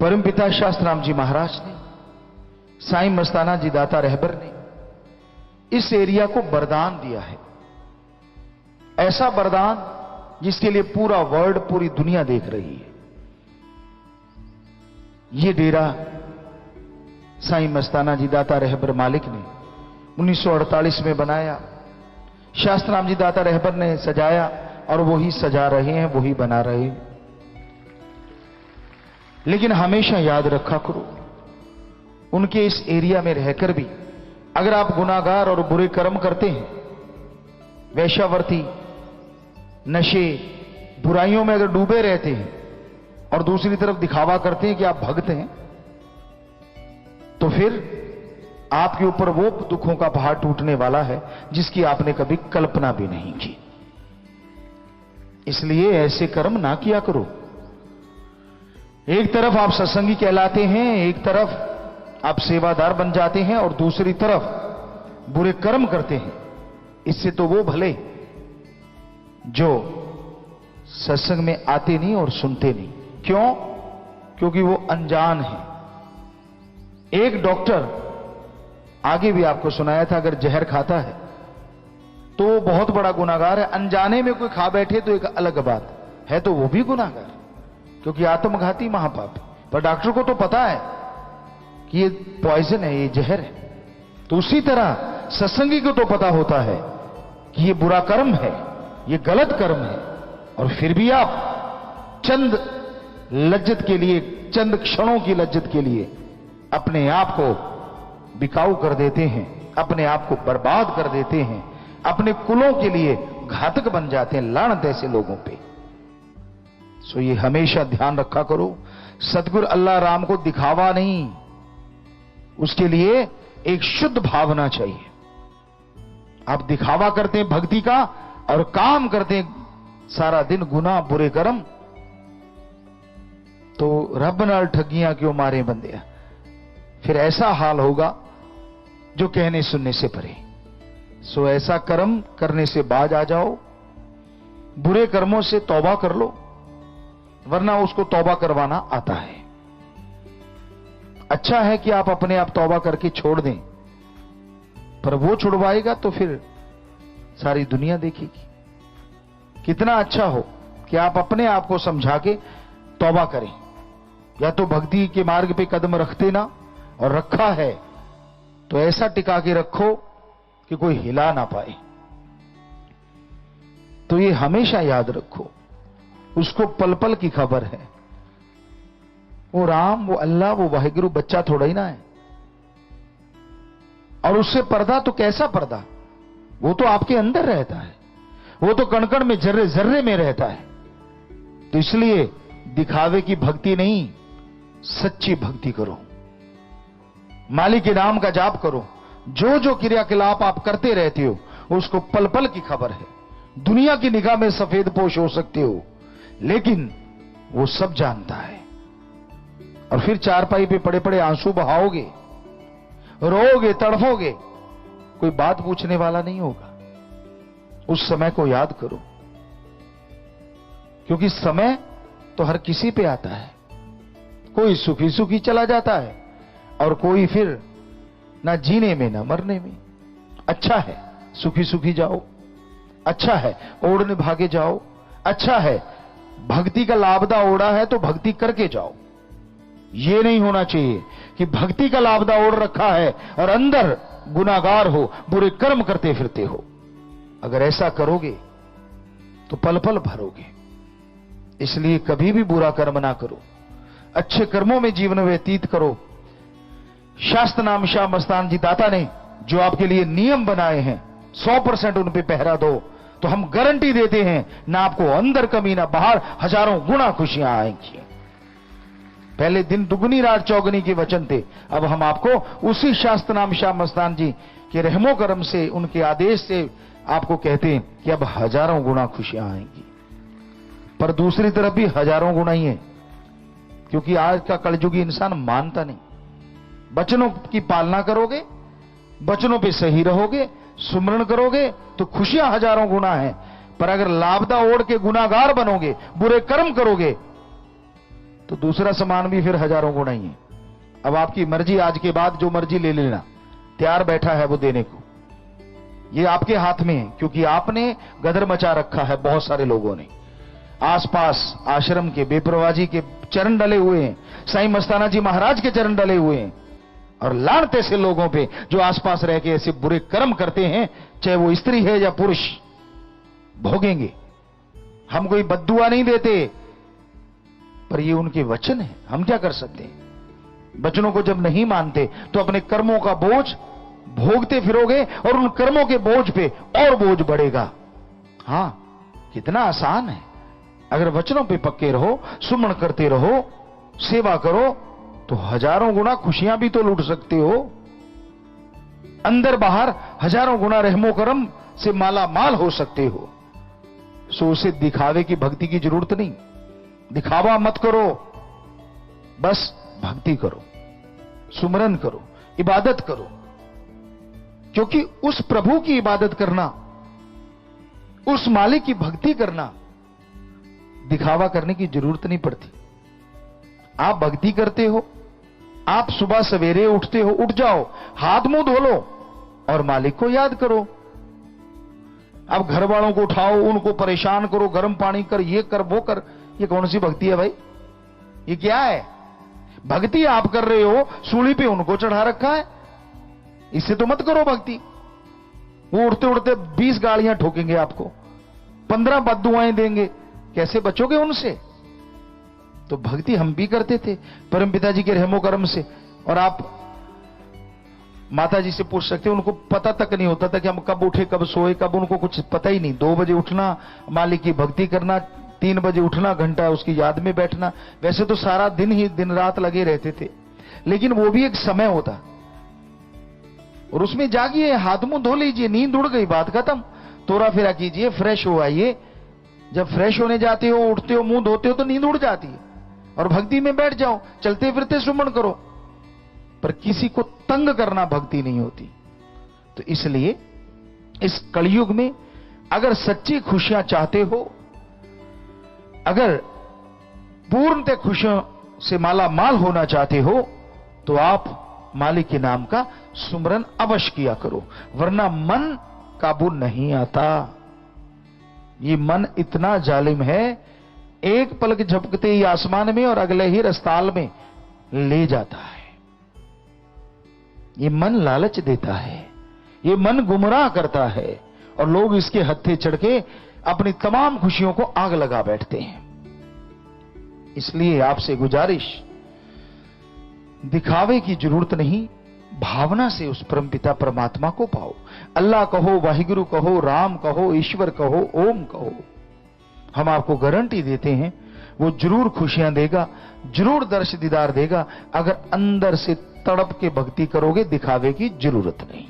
परमपिता शास्त्राम जी महाराज ने, साईं मस्ताना जी दाता रहबर ने इस एरिया को वरदान दिया है। ऐसा वरदान जिसके लिए पूरा वर्ल्ड, पूरी दुनिया देख रही है। ये डेरा साईं मस्ताना जी दाता रहबर मालिक ने 1948 में बनाया। शास्त्राम जी दाता रहबर ने सजाया और वही सजा रहे हैं, वही बना रहे हैं। लेकिन हमेशा याद रखा करो, उनके इस एरिया में रहकर भी अगर आप गुनाहगार और बुरे कर्म करते हैं, वैश्यावर्ती, नशे, बुराइयों में अगर डूबे रहते हैं और दूसरी तरफ दिखावा करते हैं कि आप भक्त हैं, तो फिर आपके ऊपर वो दुखों का पहाड़ टूटने वाला है जिसकी आपने कभी कल्पना भी नहीं की। इसलिए ऐसे कर्म ना किया करो। एक तरफ आप सत्संगी कहलाते हैं, एक तरफ आप सेवादार बन जाते हैं और दूसरी तरफ बुरे कर्म करते हैं। इससे तो वो भले जो सत्संग में आते नहीं और सुनते नहीं। क्यों? क्योंकि वो अनजान है। एक डॉक्टर, आगे भी आपको सुनाया था, अगर जहर खाता है तो वो बहुत बड़ा गुनाहगार है। अनजाने में कोई खा बैठे तो एक अलग बात है, तो वो भी गुनाहगार, क्योंकि आत्मघाती महापाप। पर डॉक्टर को तो पता है कि ये पॉइजन है, ये जहर है। तो उसी तरह सत्संगी को तो पता होता है कि ये बुरा कर्म है, ये गलत कर्म है, और फिर भी आप चंद लज्जत के लिए, चंद क्षणों की लज्जत के लिए अपने आप को बिकाऊ कर देते हैं, अपने आप को बर्बाद कर देते हैं, अपने कुलों के लिए घातक बन जाते हैं। लानत ऐसे लोगों पे। सो ये हमेशा ध्यान रखा करो, सतगुरु अल्लाह राम को दिखावा नहीं, उसके लिए एक शुद्ध भावना चाहिए। आप दिखावा करते हैं भक्ति का और काम करते हैं सारा दिन गुनाह, बुरे कर्म, तो रब नाल ठगियां क्यों मारे बंदे। फिर ऐसा हाल होगा जो कहने सुनने से परे। सो ऐसा कर्म करने से बाज आ जाओ, बुरे कर्मों से तौबा कर लो, वरना उसको तौबा करवाना आता है। अच्छा है कि आप अपने आप तौबा करके छोड़ दें, पर वो छुड़वाएगा तो फिर सारी दुनिया देखेगी। कितना अच्छा हो कि आप अपने आप को समझा के तौबा करें। या तो भक्ति के मार्ग पे कदम रखते ना, और रखा है तो ऐसा टिका के रखो कि कोई हिला ना पाए। तो ये हमेशा याद रखो, उसको पल पल की खबर है। वो राम, वो अल्लाह, वो वाहिगुरु बच्चा थोड़ा ही ना है। और उससे पर्दा तो कैसा पर्दा, वो तो आपके अंदर रहता है, वो तो कण कण में, जर्रे जर्रे में रहता है। तो इसलिए दिखावे की भक्ति नहीं, सच्ची भक्ति करो, मालिक के नाम का जाप करो। जो जो क्रियाकलाप आप करते रहते हो उसको पल पल की खबर है। दुनिया की निगाह में सफेद पोश हो सकते हो, लेकिन वो सब जानता है। और फिर चारपाई पे पड़े पड़े आंसू बहाओगे, रोओगे, तड़फोगे, कोई बात पूछने वाला नहीं होगा। उस समय को याद करो, क्योंकि समय तो हर किसी पे आता है। कोई सुखी सुखी चला जाता है और कोई फिर ना जीने में ना मरने में। अच्छा है सुखी सुखी जाओ, अच्छा है ओढ़ने भागे जाओ, अच्छा है भक्ति का लाभदा ओढ़ा है तो भक्ति करके जाओ। ये नहीं होना चाहिए कि भक्ति का लाभदा ओढ़ रखा है और अंदर गुनाहगार हो, बुरे कर्म करते फिरते हो। अगर ऐसा करोगे तो पल पल भरोगे। इसलिए कभी भी बुरा कर्म ना करो, अच्छे कर्मों में जीवन व्यतीत करो। शास्त्र नाम शाह मस्तान जी दाता ने जो आपके लिए नियम बनाए हैं, 100% उन पे पहरा दो, तो हम गारंटी देते हैं ना आपको अंदर कमी ना बाहर, हजारों गुना खुशियां आएंगी। पहले दिन दुगनी रात चौगनी के वचन थे, अब हम आपको उसी शास्त्र नाम शाह मस्तान जी के रहमो करम से, उनके आदेश से आपको कहते हैं कि अब हजारों गुना खुशियां आएंगी। पर दूसरी तरफ भी हजारों गुना ही है, क्योंकि आज का कलयुगी इंसान मानता नहीं। वचनों की पालना करोगे, वचनों पे सही रहोगे, सुमरण करोगे तो खुशियां हजारों गुना है। पर अगर लाभदा ओढ़ के गुनाहगार बनोगे, बुरे कर्म करोगे, तो दूसरा सामान भी फिर हजारों गुना ही है। अब आपकी मर्जी, आज के बाद जो मर्जी ले लेना, तैयार बैठा है वो देने को। ये आपके हाथ में है, क्योंकि आपने गदर मचा रखा है। बहुत सारे लोगों ने आसपास आश्रम के बेपरवाह जी के चरण डले हुए हैं, साईं मस्ताना जी महाराज के चरण डले हुए हैं, और लानते से लोगों पे जो आसपास रह के ऐसे बुरे कर्म करते हैं, चाहे वो स्त्री है या पुरुष, भोगेंगे। हम कोई बद्दुआ नहीं देते, पर ये उनके वचन है, हम क्या कर सकते हैं। वचनों को जब नहीं मानते तो अपने कर्मों का बोझ भोगते फिरोगे, और उन कर्मों के बोझ पे और बोझ बढ़ेगा। हां, कितना आसान है। अगर वचनों पे पक्के रहो, सुमन करते रहो, सेवा करो, तो हजारों गुना खुशियां भी तो लूट सकते हो। अंदर बाहर हजारों गुना रहमो करम से माला माल हो सकते हो। सो उसे दिखावे की, भक्ति की जरूरत नहीं। दिखावा मत करो, बस भक्ति करो, सुमरन करो, इबादत करो। क्योंकि उस प्रभु की इबादत करना, उस मालिक की भक्ति करना, दिखावा करने की जरूरत नहीं पड़ती। आप भक्ति करते हो, आप सुबह सवेरे उठते हो, उठ जाओ, हाथ मुंह धो लो और मालिक को याद करो। अब घर वालों को उठाओ, उनको परेशान करो, गर्म पानी कर, ये कर, वो कर, ये कौन सी भक्ति है भाई? ये क्या है? भक्ति आप कर रहे हो, सूली पे उनको चढ़ा रखा है, इससे तो मत करो भक्ति। वो उड़ते उड़ते 20 गालियां ठोकेंगे आपको, 15 बद्दुआएं देंगे, कैसे बचोगे उनसे? तो भक्ति हम भी करते थे परम पिताजी के रहमो करम से। और आप माता जी से पूछ सकते हो, उनको पता तक नहीं होता था कि हम कब उठे, कब सोए, कब, उनको कुछ पता ही नहीं। 2 बजे उठना, मालिक की भक्ति करना, 3 बजे उठना, घंटा उसकी याद में बैठना। वैसे तो सारा दिन ही दिन रात लगे रहते थे, लेकिन वो भी एक समय होता, और उसमें जागिए, हाथ मुंह धो लीजिए, नींद उड़ गई, बात खत्म, तोरा फेरा कीजिए, फ्रेश हो आइए। जब फ्रेश होने जाते हो, उठते हो, मुंह धोते हो, तो नींद उड़ जाती है, और भक्ति में बैठ जाओ, चलते फिरते सुमन करो। पर किसी को तंग करना भक्ति नहीं होती। तो इसलिए इस कलयुग में अगर सच्ची खुशियां चाहते हो, अगर पूर्णतः खुशियों से माला माल होना चाहते हो, तो आप मालिक के नाम का सुमरन अवश्य किया करो, वरना मन काबू नहीं आता। ये मन इतना जालिम है, एक पलक झपकते ही आसमान में और अगले ही रस्ताल में ले जाता है। ये मन लालच देता है, ये मन गुमराह करता है, और लोग इसके हत्थे चढ़ के अपनी तमाम खुशियों को आग लगा बैठते हैं। इसलिए आपसे गुजारिश, दिखावे की जरूरत नहीं, भावना से उस परमपिता परमात्मा को पाओ। अल्लाह कहो, वाहिगुरु कहो, राम कहो, ईश्वर कहो, ओम कहो, हम आपको गारंटी देते हैं वो जरूर खुशियां देगा, जरूर दर्श दीदार देगा। अगर अंदर से तड़प के भक्ति करोगे, दिखावे की जरूरत नहीं।